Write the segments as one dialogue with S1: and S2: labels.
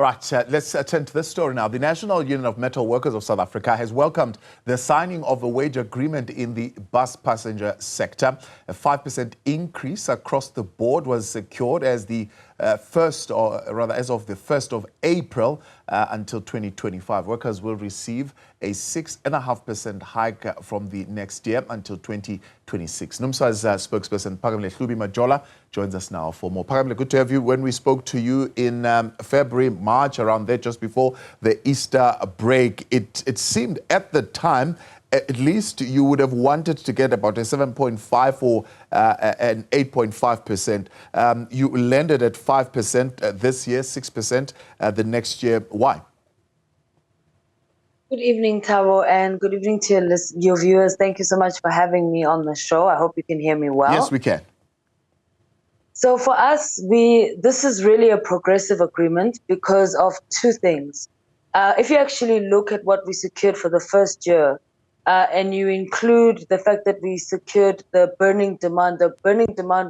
S1: Right, let's turn to this story now. The National Union of Metal Workers of South Africa has welcomed the signing of a wage agreement in the bus passenger sector. A 5% increase across the board was secured as the as of the 1st of April until 2025. Workers will receive a 6.5% hike from the next year until 2026. Numsa's spokesperson Phakamile Hlubi-Majola joins us now for more. Phakamile, good to have you. When we spoke to you in February, March, around there, just before the Easter break, it seemed at the time at least you would have wanted to get about a 7.5 or an 8.5%. You landed at 5% this year, 6% the next year. Why?
S2: Good evening, Tavo, and good evening to your viewers. Thank you so much for having me on the show. I hope you can hear me well.
S1: Yes, we can.
S2: So for us, this is really a progressive agreement because of two things. If you actually look at what we secured for the first year, and you include the fact that we secured the burning demand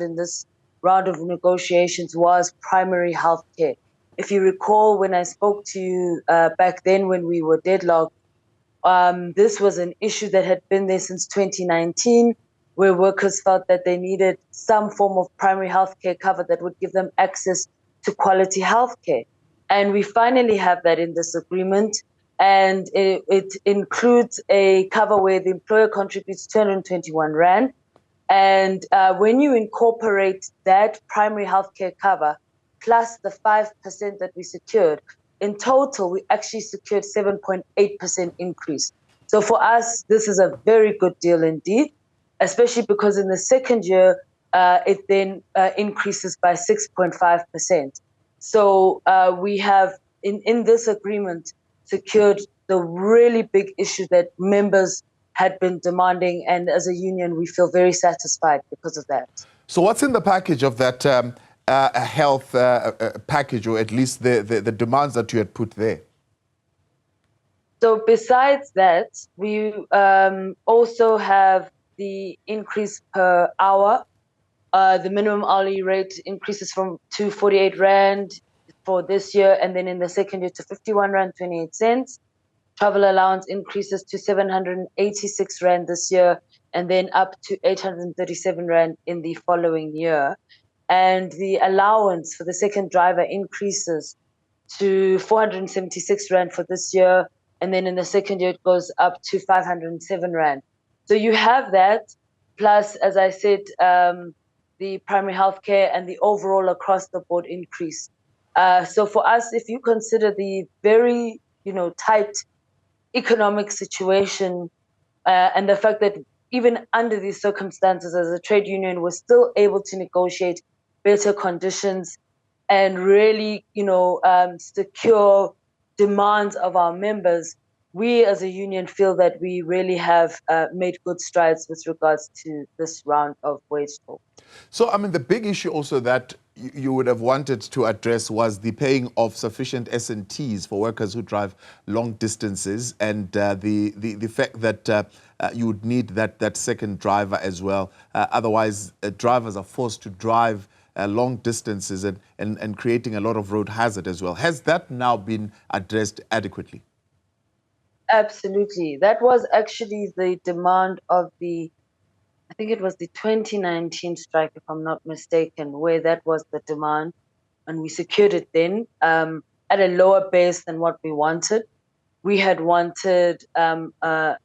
S2: in this round of negotiations was primary health care. If you recall, when I spoke to you back then when we were deadlocked, this was an issue that had been there since 2019, where workers felt that they needed some form of primary health care cover that would give them access to quality health care. And we finally have that in this agreement. And it includes a cover where the employer contributes 221 Rand. And when you incorporate that primary healthcare cover plus the 5% that we secured, in total, we actually secured 7.8% increase. So for us, this is a very good deal indeed, especially because in the second year, it then increases by 6.5%. So we have, in this agreement, secured the really big issue that members had been demanding, and as a union, we feel very satisfied because of that.
S1: So what's in the package of that health package, or at least the demands that you had put there?
S2: So besides that, we also have the increase per hour. The minimum hourly rate increases to 48 Rand for this year, and then in the second year to 51 Rand 28 cents. Travel allowance increases to 786 Rand this year, and then up to 837 Rand in the following year. And the allowance for the second driver increases to 476 Rand for this year, and then in the second year it goes up to 507 Rand. So you have that, plus, as I said, the primary health care and the overall across the board increase. So for us, if you consider the very tight economic situation and the fact that even under these circumstances, as a trade union, we're still able to negotiate better conditions and really secure demands of our members, we as a union feel that we really have made good strides with regards to this round of wage talk.
S1: So, I mean, the big issue also that you would have wanted to address was the paying of sufficient S&Ts for workers who drive long distances, and the fact that you would need that second driver as well. Otherwise, drivers are forced to drive long distances and creating a lot of road hazard as well. Has that now been addressed adequately?
S2: Absolutely. That was actually the demand of I think it was the 2019 strike, if I'm not mistaken, where that was the demand, and we secured it then at a lower base than what we wanted. We had wanted, the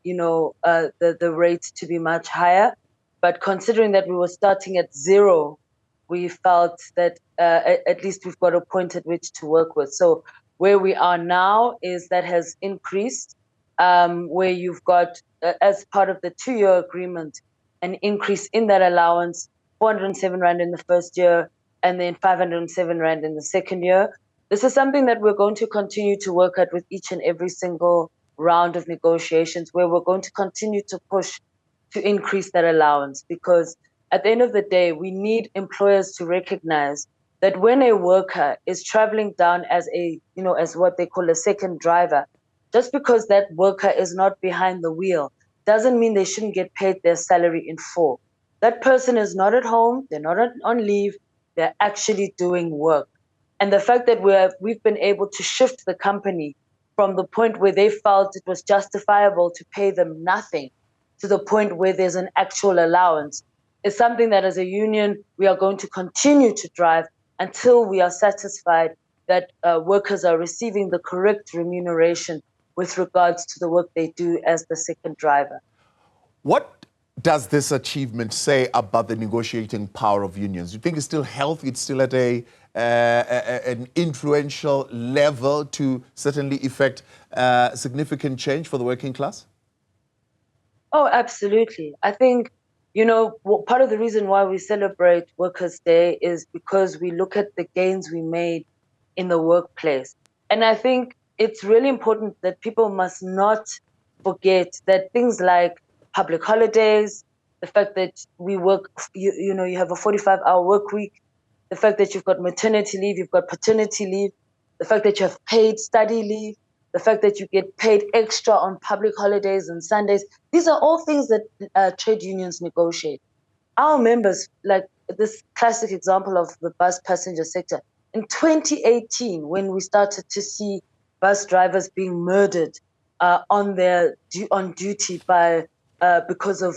S2: rates to be much higher, but considering that we were starting at zero, we felt that at least we've got a point at which to work with. So where we are now is that has increased, where you've got, as part of the 2-year agreement, an increase in that allowance, 407 Rand in the first year, and then 507 Rand in the second year. This is something that we're going to continue to work at with each and every single round of negotiations, where we're going to continue to push to increase that allowance, because at the end of the day, we need employers to recognize that when a worker is traveling down as as what they call a second driver, just because that worker is not behind the wheel doesn't mean they shouldn't get paid their salary in full. That person is not at home, they're not on leave, they're actually doing work. And the fact that we've been able to shift the company from the point where they felt it was justifiable to pay them nothing to the point where there's an actual allowance is something that as a union we are going to continue to drive until we are satisfied that workers are receiving the correct remuneration with regards to the work they do as the second driver.
S1: What does this achievement say about the negotiating power of unions? Do you think it's still healthy? It's still at an influential level to certainly effect significant change for the working class?
S2: Oh, absolutely. I think, part of the reason why we celebrate Workers' Day is because we look at the gains we made in the workplace. And I think it's really important that people must not forget that things like public holidays, the fact that we work, you have a 45-hour work week, the fact that you've got maternity leave, you've got paternity leave, the fact that you have paid study leave, the fact that you get paid extra on public holidays and Sundays. These are all things that trade unions negotiate. Our members, like this classic example of the bus passenger sector, in 2018, when we started to see bus drivers being murdered on duty because of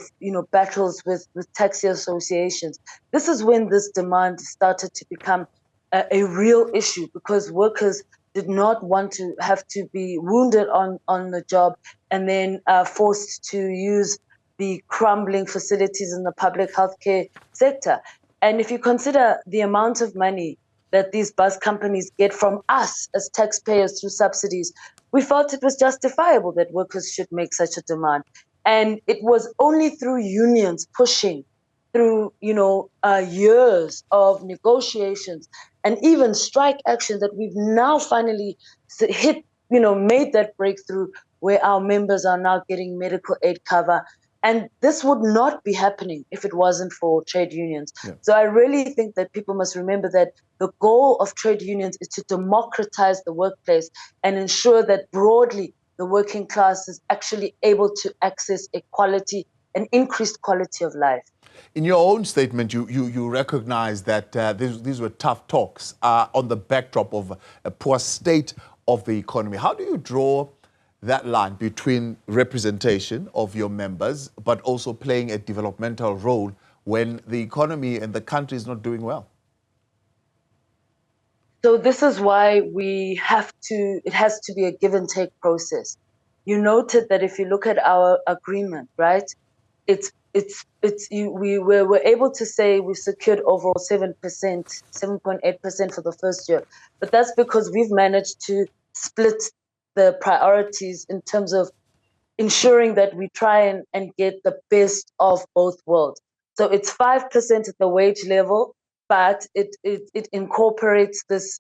S2: battles with taxi associations, this is when this demand started to become a real issue, because workers did not want to have to be wounded on the job and then forced to use the crumbling facilities in the public healthcare sector. And if you consider the amount of money that these bus companies get from us as taxpayers through subsidies, we felt it was justifiable that workers should make such a demand. And it was only through unions pushing through, years of negotiations and even strike action that we've now finally made that breakthrough where our members are now getting medical aid cover. And this would not be happening if it wasn't for trade unions. Yeah. So I really think that people must remember that the goal of trade unions is to democratize the workplace and ensure that broadly the working class is actually able to access equality and increased quality of life.
S1: In your own statement, you recognize that these were tough talks on the backdrop of a poor state of the economy. How do you draw that line between representation of your members, but also playing a developmental role when the economy and the country is not doing well?
S2: So this is why it has to be a give and take process. You noted that if you look at our agreement, right, we were able to say we secured overall 7.8% for the first year. But that's because we've managed to split the priorities in terms of ensuring that we try and get the best of both worlds. So it's 5% at the wage level, but it incorporates this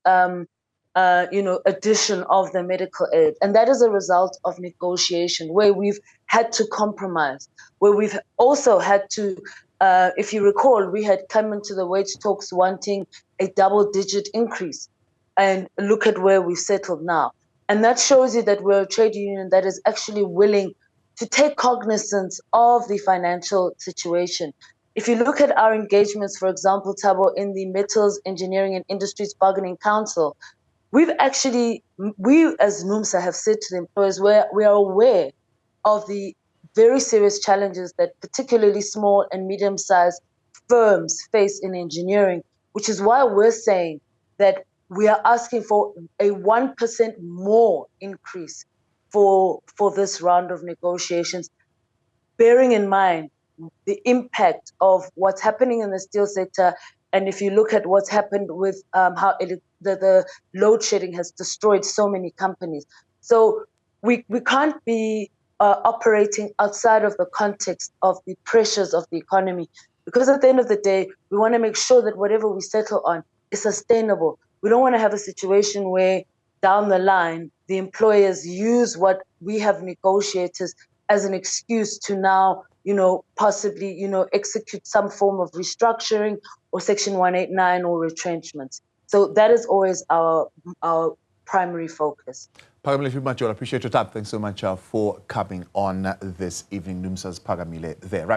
S2: addition of the medical aid. And that is a result of negotiation where we've had to compromise, where we've also had to, if you recall, we had come into the wage talks wanting a double-digit increase. And look at where we've settled now. And that shows you that we're a trade union that is actually willing to take cognizance of the financial situation. If you look at our engagements, for example, Thabo, in the Metals, Engineering and Industries Bargaining Council, we as Numsa have said to the employers, we are aware of the very serious challenges that particularly small and medium-sized firms face in engineering, which is why we're saying that we are asking for a 1% more increase for this round of negotiations, bearing in mind the impact of what's happening in the steel sector. And if you look at what's happened with how the load shedding has destroyed so many companies. So we can't be operating outside of the context of the pressures of the economy, because at the end of the day, we want to make sure that whatever we settle on is sustainable. We don't want to have a situation where down the line, the employers use what we have negotiated as an excuse to now, possibly, execute some form of restructuring or Section 189 or retrenchments. So that is always our primary focus.
S1: Phakamile Hlubi-Majola, appreciate your time. Thanks so much for coming on this evening. Numsa's Phakamile there. Right.